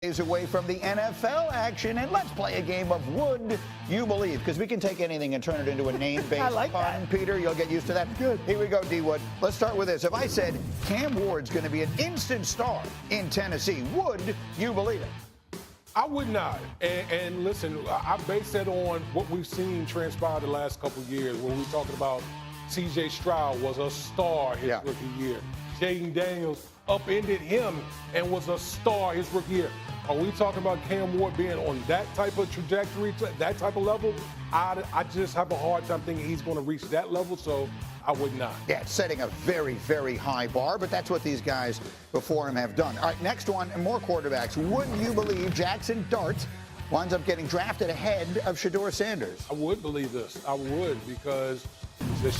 Days away from the NFL action, and let's play a game of Would You Believe, because we can take anything and turn it into a name-based like pun. that. Peter, you'll get used to that. Good. Here we go, D. Wood. Let's start with this. If I said Cam Ward's going to be an instant star in Tennessee, would you believe it? I would not. And listen, I base that on what we've seen transpire the last couple of years, when we're talking about C.J. Stroud was a star his rookie year. Jayden Daniels upended him and was a star his rookie year. Are we talking about Cam Ward being on that type of trajectory, that type of level? I just have a hard time thinking he's going to reach that level, so I would not. Yeah, it's setting a very, very high bar, but that's what these guys before him have done. All right, next one, more quarterbacks. Would you believe Jaxson Dart winds up getting drafted ahead of Shedeur Sanders? I would believe this. I would, because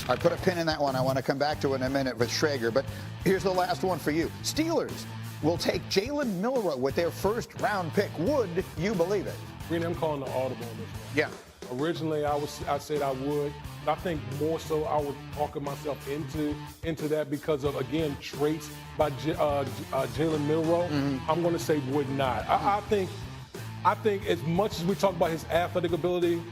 I put a pin in that one. I want to come back to it in a minute with Schrager, but here's the last one for you. Steelers will take Jalen Milroe with their first-round pick. Would you believe it? I'm calling the audible on this one. Yeah. Originally, I said I would. But I think more so I was talking myself into that because of, again, traits by Jalen Milroe. I'm going to say would not. I think as much as we talk about his athletic ability,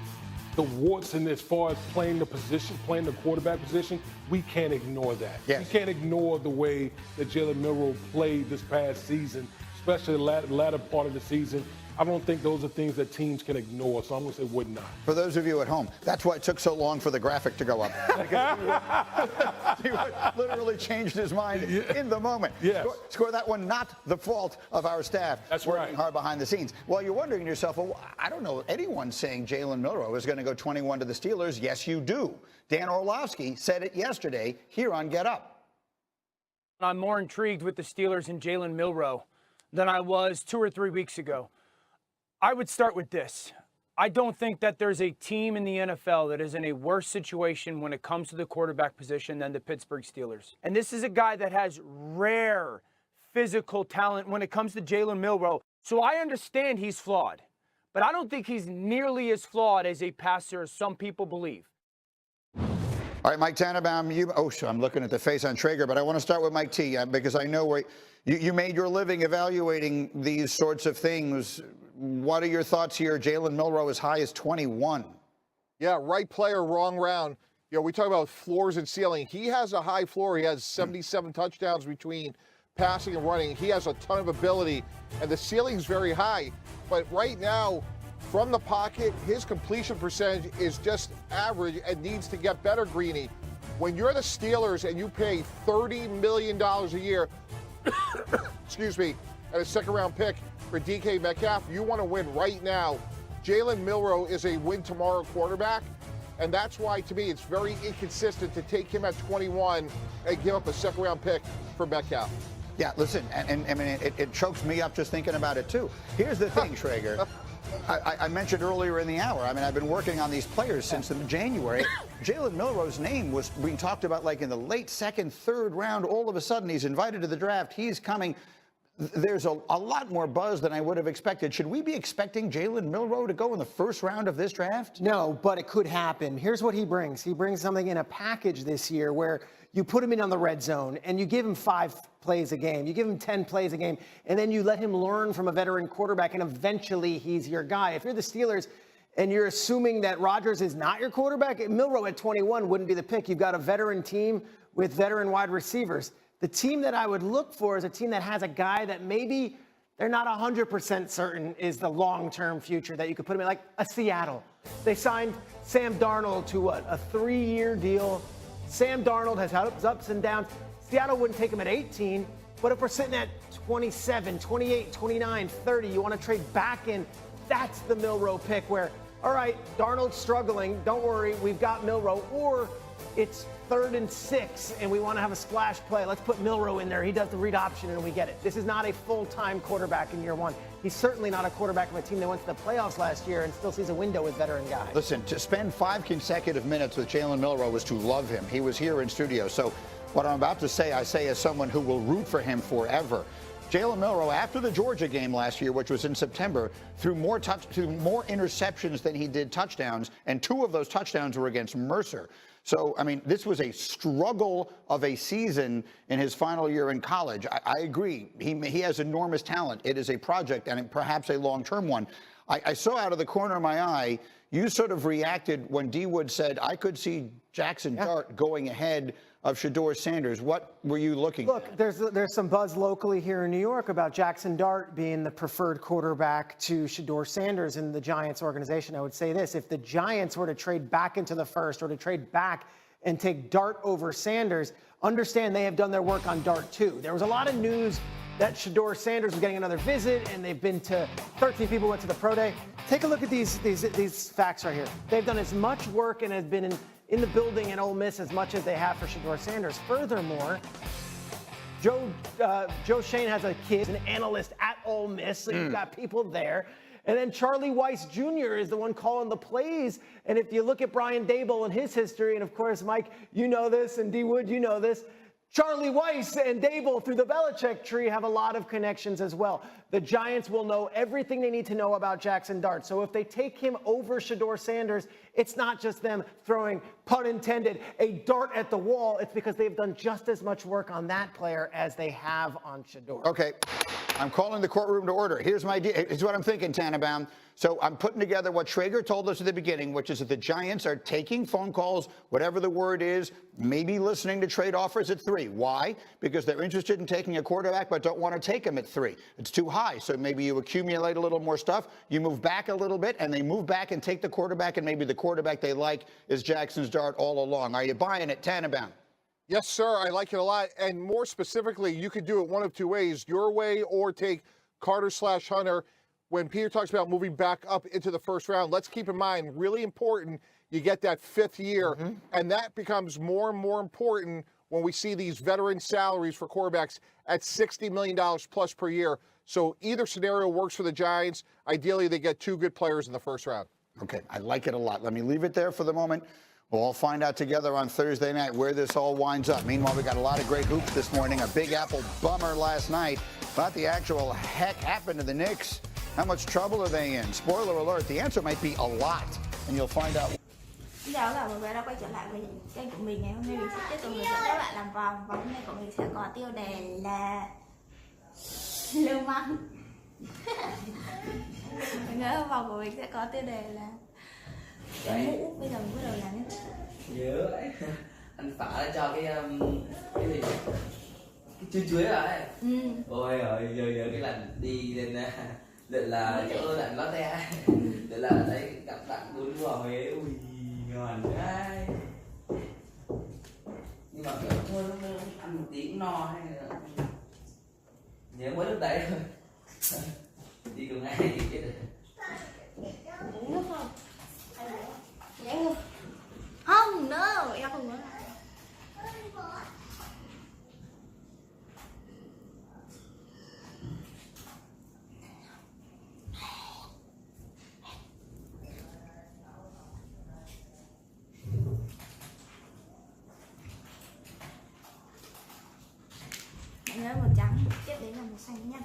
the warts in as far as playing the quarterback position, we can't ignore that. Yes. We can't ignore the way that Jalen Milroe played this past season, especially the latter part of the season. I don't think those are things that teams can ignore, so I'm going to say would not. For those of you at home, that's why it took so long for the graphic to go up. He literally changed his mind in the moment. Yes. Score that one, not the fault of our staff. That's working right. hard behind the scenes. Well, you're wondering to yourself, well, I don't know anyone saying Jalen Milroe is going to go 21 to the Steelers. Yes, you do. Dan Orlovsky said it yesterday here on Get Up. I'm more intrigued with the Steelers and Jalen Milroe than I was 2 or 3 weeks ago. I would start with this. I don't think that there's a team in the NFL that is in a worse situation when it comes to the quarterback position than the Pittsburgh Steelers. And this is a guy that has rare physical talent when it comes to Jalen Milroe. So I understand he's flawed, but I don't think he's nearly as flawed as a passer as some people believe. All right, Mike Tannenbaum, I'm looking at the face on Schrager, but I want to start with Mike T, because I know where you made your living evaluating these sorts of things. What are your thoughts here? Jalen Milroe as high as 21. Yeah, right player, wrong round. You know, we talk about floors and ceiling. He has a high floor. He has 77 touchdowns between passing and running. He has a ton of ability, and the ceiling's very high. But right now, from the pocket, his completion percentage is just average and needs to get better, Greeny. When you're the Steelers and you pay $30 million a year, excuse me, and a second-round pick for DK Metcalf, you want to win right now. Jalen Milroe is a win-tomorrow quarterback, and that's why, to me, it's very inconsistent to take him at 21 and give up a second-round pick for Metcalf. Yeah, listen, and I mean, it chokes me up just thinking about it, too. Here's the thing, Schrager. I mentioned earlier in the hour, I mean, I've been working on these players since January. Jalen Milroe's name was being talked about like in the late second, third round. All of a sudden, he's invited to the draft. He's coming. There's a lot more buzz than I would have expected. Should we be expecting Jalen Milroe to go in the first round of this draft? No, but it could happen. Here's what he brings. He brings something in a package this year where you put him in on the red zone and you give him 5 plays a game. You give him 10 plays a game, and then you let him learn from a veteran quarterback, and eventually he's your guy. If you're the Steelers and you're assuming that Rodgers is not your quarterback, Milroe at 21 wouldn't be the pick. You've got a veteran team with veteran wide receivers. The team that I would look for is a team that has a guy that maybe they're not 100% certain is the long-term future that you could put him in, like a Seattle. They signed Sam Darnold to what, a 3-year deal. Sam Darnold has had ups and downs. Seattle wouldn't take him at 18, but if we're sitting at 27, 28, 29, 30, you want to trade back in, that's the Milroe pick where, all right, Darnold's struggling, don't worry, we've got Milroe, or it's 3rd and 6, and we want to have a splash play. Let's put Milroe in there. He does the read option, and we get it. This is not a full-time quarterback in year one. He's certainly not a quarterback of a team that went to the playoffs last year and still sees a window with veteran guys. Listen, to spend 5 consecutive minutes with Jalen Milroe was to love him. He was here in studio. So what I'm about to say, I say as someone who will root for him forever. Jalen Milroe, after the Georgia game last year, which was in September, threw more interceptions than he did touchdowns, and 2 of those touchdowns were against Mercer. So, I mean, this was a struggle of a season in his final year in college. I agree. He has enormous talent. It is a project and perhaps a long-term one. I saw out of the corner of my eye, you sort of reacted when D. Wood said, I could see Jaxson Dart going ahead of Shedeur Sanders. What were you looking at? Look, there's some buzz locally here in New York about Jaxson Dart being the preferred quarterback to Shedeur Sanders in the Giants organization. I would say this, if the Giants were to trade back into the first or to trade back and take Dart over Sanders, understand they have done their work on Dart too. There was a lot of news that Shedeur Sanders was getting another visit, and they've been to 13 people went to the pro day. Take a look at these facts right here. They've done as much work and have been in the building in Ole Miss as much as they have for Shedeur Sanders. Furthermore, Joe Shane has a kid, an analyst at Ole Miss, so you've got people there. And then Charlie Weiss Jr. is the one calling the plays. And if you look at Brian Daboll and his history, and of course, Mike, you know this, and D. Wood, you know this, Charlie Weiss and Daboll through the Belichick tree have a lot of connections as well. The Giants will know everything they need to know about Jaxson Dart. So if they take him over Shedeur Sanders, it's not just them throwing, pun intended, a dart at the wall. It's because they've done just as much work on that player as they have on Shedeur. Okay. I'm calling the courtroom to order. Here's what I'm thinking, Tannenbaum. So I'm putting together what Schrager told us at the beginning, which is that the Giants are taking phone calls, whatever the word is, maybe listening to trade offers at 3. Why? Because they're interested in taking a quarterback but don't want to take him at 3. It's too high. So maybe you accumulate a little more stuff, you move back a little bit, and they move back and take the quarterback, and maybe the quarterback they like is Jaxson Dart all along. Are you buying it, Tannenbaum? Yes, sir. I like it a lot. And more specifically, you could do it one of two ways, your way or take Carter/Hunter. When Peter talks about moving back up into the first round, let's keep in mind, really important, you get that 5th year. And that becomes more and more important when we see these veteran salaries for quarterbacks at $60 million plus per year. So either scenario works for the Giants. Ideally, they get 2 good players in the first round. Okay, I like it a lot. Let me leave it there for the moment. We'll all find out together on Thursday night where this all winds up. Meanwhile, we got a lot of great hoops this morning. A Big Apple bummer last night. What the actual heck happened to the Knicks? How much trouble are they in? Spoiler alert, the answer might be a lot, and you'll find out. Xin chào các bạn, đã quay trở lại với kênh của mình ngày hôm nay. Mình sẽ tiếp tục hướng dẫn các bạn làm vòng. Vòng hôm nay của mình sẽ có tiêu đề là lưu manh. Ngày vòng của mình sẽ có tiêu đề là cái mũ. Bây giờ mình bắt đầu làm nhé. Nhớ ấy. Anh phả cho cái gì? Cái chuối rồi. Ôi ơi, giờ cái lần đi lên định là chỗ đặng Lotte, định là đấy gặp đặng bún bò Huế, ui ngon đấy. Nhưng mà kiểu thôi ăn một tí cũng no hay là nhớ mới lúc đấy thôi. Đi cùng ai thì chết rồi. Uống nước không? Dạ uống. Không, no, em không muốn. Nhớ màu trắng, tiếp đến là màu xanh nha.